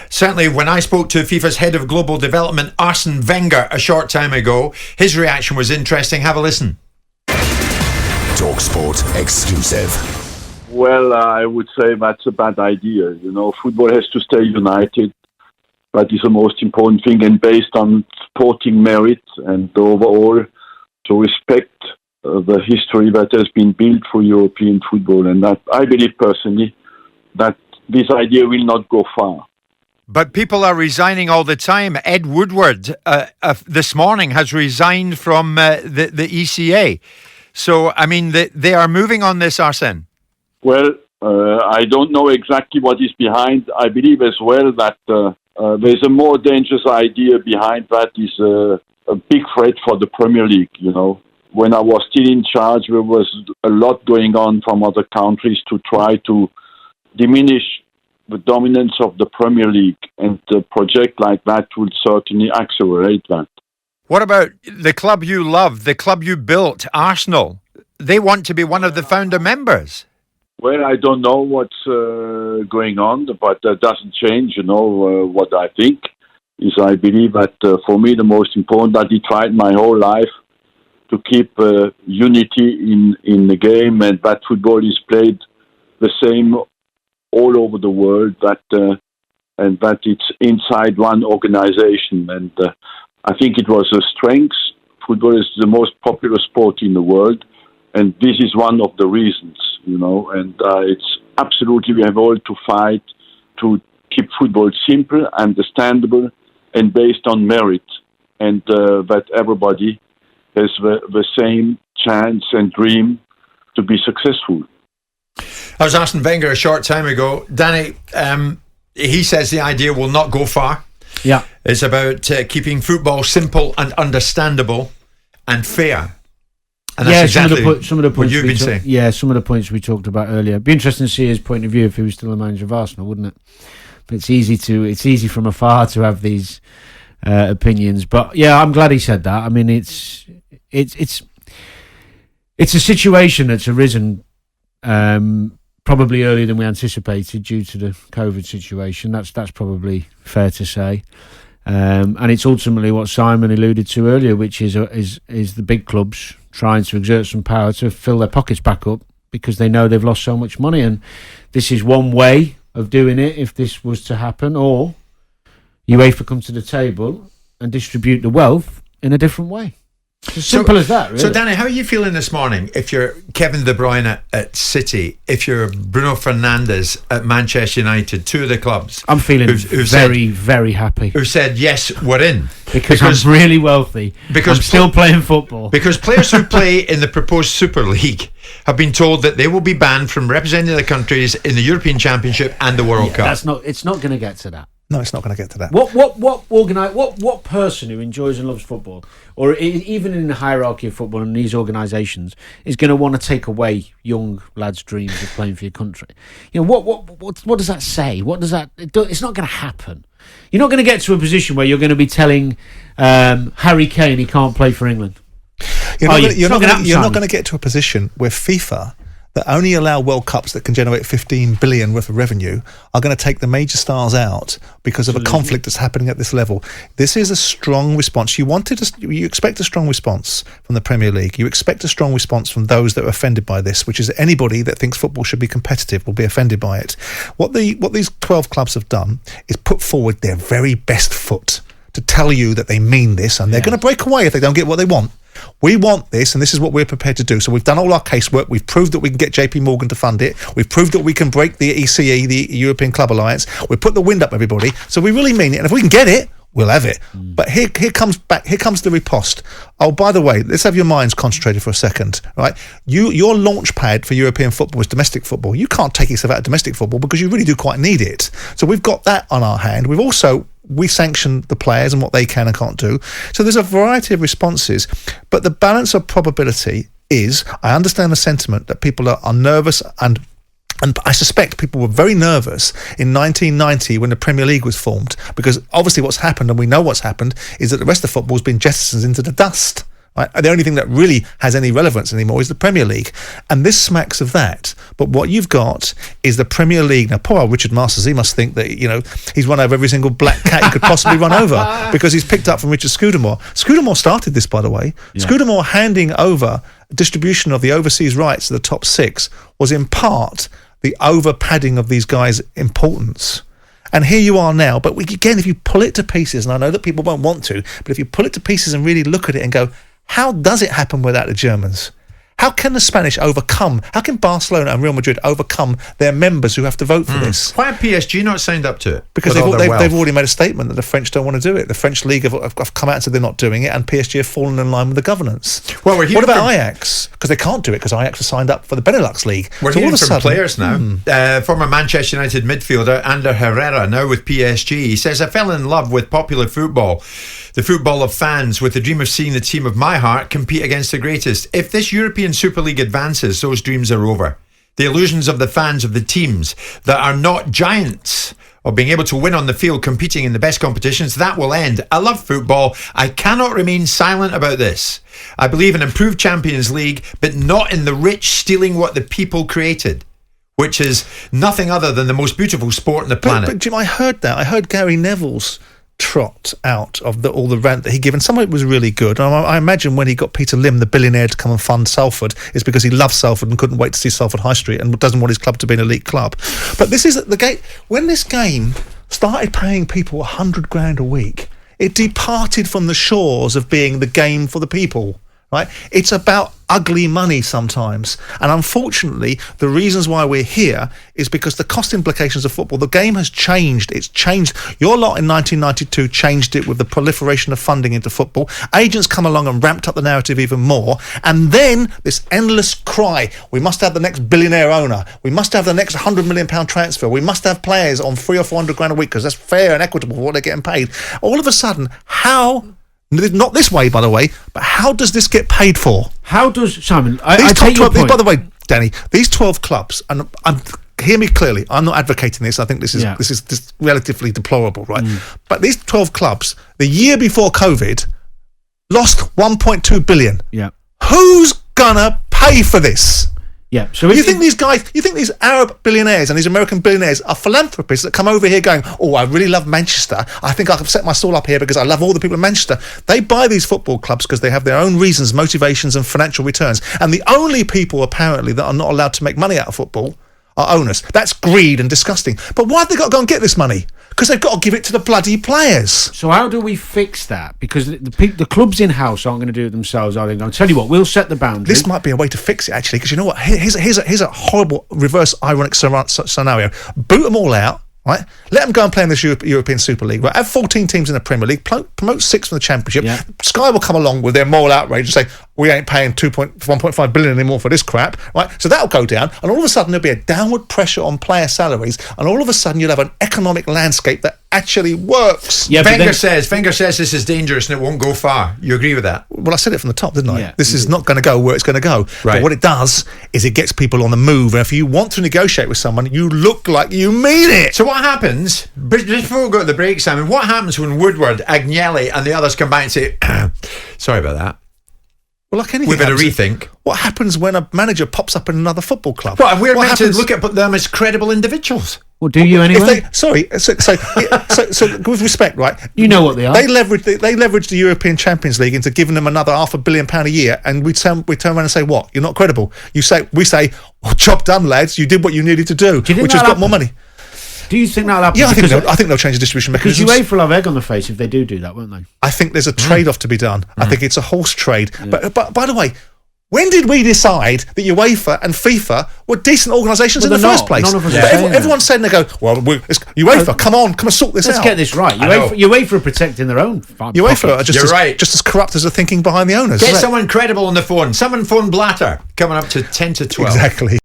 Certainly, when I spoke to FIFA's head of global development, Arsène Wenger, a short time ago, his reaction was interesting. Have a listen. talkSPORT exclusive. Well, I would say that's a bad idea. You know, football has to stay united. That is the most important thing, and based on sporting merit and overall to respect the history that has been built for European football. And that I believe personally that this idea will not go far. But people are resigning all the time. Ed Woodward this morning has resigned from the ECA. So, I mean, they are moving on this, Arsène. Well, I don't know exactly what is behind. I believe as well that there's a more dangerous idea behind that is a big threat for the Premier League, you know. When I was still in charge, there was a lot going on from other countries to try to diminish the dominance of the Premier League, and a project like that will certainly accelerate that. What about the club you love, the club you built, Arsenal? They want to be one of the founder members. Well, I don't know what's going on, but that doesn't change, you know, what I think is I believe that for me the most important, I tried my whole life to keep unity in the game, and that football is played the same all over the world, and that it's inside one organization. And I think it was a strength. Football is the most popular sport in the world, and this is one of the reasons, you know. And it's absolutely, we have all to fight to keep football simple, understandable, and based on merit, and that everybody has the same chance and dream to be successful. I was Arsène Wenger a short time ago. Danny, he says the idea will not go far. Yeah. It's about keeping football simple and understandable and fair. And that's exactly some of the points what you've been saying. Yeah, some of the points we talked about earlier. It'd be interesting to see his point of view if he was still the manager of Arsenal, wouldn't it? But it's easy from afar to have these opinions. But yeah, I'm glad he said that. I mean, it's a situation that's arisen probably earlier than we anticipated due to the COVID situation. That's probably fair to say. And it's ultimately what Simon alluded to earlier, which is the big clubs trying to exert some power to fill their pockets back up because they know they've lost so much money. And this is one way of doing it if this was to happen, or UEFA come to the table and distribute the wealth in a different way. It's as simple as that, really. So, Danny, how are you feeling this morning if you're Kevin De Bruyne at City, if you're Bruno Fernandes at Manchester United, two of the clubs? I'm feeling very happy. Who said, yes, we're in. Because I'm really wealthy. Because I'm still playing football. Because players who play in the proposed Super League have been told that they will be banned from representing their countries in the European Championship and the World Cup. It's not going to get to that. No, it's not going to get to that. What person who enjoys and loves football, or even in the hierarchy of football in these organisations, is going to want to take away young lads' dreams of playing for your country? You know, what does that say? What does that? It's not going to happen. You're not going to get to a position where you're going to be telling Harry Kane he can't play for England. You're not going to get to a position where FIFA, that only allow World Cups that can generate 15 billion worth of revenue, are going to take the major stars out because of a conflict that's happening at this level. This is a strong response. You expect a strong response from the Premier League. You expect a strong response from those that are offended by this, which is anybody that thinks football should be competitive will be offended by it. What these 12 clubs have done is put forward their very best foot to tell you that they mean this, and they're going to break away if they don't get what they want. We want this, and this is what we're prepared to do. So we've done all our casework. We've proved that we can get JP Morgan to fund it. We've proved that we can break the ECE, the European Club Alliance. We've put the wind up everybody. So we really mean it. And if we can get it, we'll have it. But here comes the riposte. Oh, by the way, let's have your minds concentrated for a second, right? Your launch pad for European football is domestic football. You can't take yourself out of domestic football because you really do quite need it. So we've got that on our hand. We sanction the players and what they can and can't do. So there's a variety of responses, but the balance of probability is, I understand the sentiment that people are nervous, and I suspect people were very nervous in 1990 when the Premier League was formed, because obviously what's happened, and we know what's happened, is that the rest of football has been jettisoned into the dust. Right? The only thing that really has any relevance anymore is the Premier League. And this smacks of that. But what you've got is the Premier League. Now, poor old Richard Masters, he must think that, he's run over every single black cat he could possibly run over because he's picked up from Richard Scudamore. Scudamore started this, by the way. Yeah. Scudamore handing over distribution of the overseas rights to the top 6 was in part the over-padding of these guys' importance. And here you are now. But again, if you pull it to pieces, and I know that people won't want to, but if you pull it to pieces and really look at it and go, how does it happen without the Germans? How can the Spanish overcome? How can Barcelona and Real Madrid overcome their members who have to vote for this? Why have PSG not signed up to it? Because they've already made a statement that the French don't want to do it. The French League have come out and said they're not doing it, and PSG have fallen in line with the governance. Well, we're what about Ajax? Because they can't do it because Ajax has signed up for the Benelux League. We're hearing from players now. Former Manchester United midfielder Ander Herrera, now with PSG, he says, I fell in love with popular football. The football of fans, with the dream of seeing the team of my heart compete against the greatest. If this European Super League advances, those dreams are over. The illusions of the fans of the teams that are not giants of being able to win on the field competing in the best competitions, that will end. I love football. I cannot remain silent about this. I believe in improved Champions League, but not in the rich stealing what the people created, which is nothing other than the most beautiful sport on the planet. But Jim, I heard that. I heard Gary Neville's trot out of all the rant that he gave, and some of it was really good. And I imagine when he got Peter Lim, the billionaire, to come and fund Salford, it's because he loves Salford and couldn't wait to see Salford High Street and doesn't want his club to be an elite club. But this is the game. When this game started paying people $100,000 a week, it departed from the shores of being the game for the people. Right? It's about ugly money sometimes. And unfortunately, the reasons why we're here is because the cost implications of football, the game has changed. It's changed. Your lot in 1992 changed it with the proliferation of funding into football. Agents come along and ramped up the narrative even more. And then this endless cry, we must have the next billionaire owner. We must have the next £100 million transfer. We must have players on $300,000 or $400,000 a week because that's fair and equitable for what they're getting paid. All of a sudden, not this way, by the way, but how does this get paid for? How does, Simon, I take your point. By the way, Danny, these 12 clubs, and hear me clearly, I'm not advocating this. I think this is relatively deplorable, right? But these 12 clubs, the year before COVID, lost 1.2 billion. Yeah. Who's gonna pay for this? Yeah. So you think these Arab billionaires and these American billionaires are philanthropists that come over here going, oh, I really love Manchester. I think I can set my stall up here because I love all the people in Manchester. They buy these football clubs because they have their own reasons, motivations and financial returns. And the only people apparently that are not allowed to make money out of football are owners. That's greed and disgusting. But why have they got to go and get this money? Because they've got to give it to the bloody players. So how do we fix that? Because the clubs in-house aren't going to do it themselves, are they? I'll tell you what, we'll set the boundary. This might be a way to fix it, actually, because you know what? Here's a horrible, reverse, ironic scenario. Boot them all out, right? Let them go and play in this European Super League, right? Have 14 teams in the Premier League, promote 6 from the Championship. Yeah. Sky will come along with their moral outrage and say, we ain't paying 1.5 billion anymore for this crap, right? So that'll go down, and all of a sudden there'll be a downward pressure on player salaries, and all of a sudden you'll have an economic landscape that actually works. Yeah, Wenger says this is dangerous and it won't go far. You agree with that? Well, I said it from the top, didn't I? Yeah. This is not going to go where it's going to go. Right. But what it does is it gets people on the move, and if you want to negotiate with someone, you look like you mean it. So what happens, before we go to the break, Simon, what happens when Woodward, Agnelli and the others come back and say, sorry about that? Well, like anything, we better rethink. What happens when a manager pops up in another football club? Well, we're meant to look at them as credible individuals. Well, do you anyway? So with respect, right? You know what they are. They leverage the European Champions League into giving them another £500 million a year, and we turn around and say, what? You're not credible. We say, well, job done, lads. You did what you needed to do, which has got more money. Do you think that'll happen? Yeah, I think they'll change the distribution mechanisms. Because UEFA will have egg on the face if they do that, won't they? I think there's a trade-off to be done. I think it's a horse trade. Yeah. But by the way, when did we decide that UEFA and FIFA were decent organisations in the first place? None of us everyone's saying, they go, well, UEFA, come and sort this out. Let's get this right. UEFA are protecting their own UEFA are just as corrupt as the thinking behind the owners. Get someone credible on the phone. Someone phone Blatter coming up to 10 to 12. Exactly.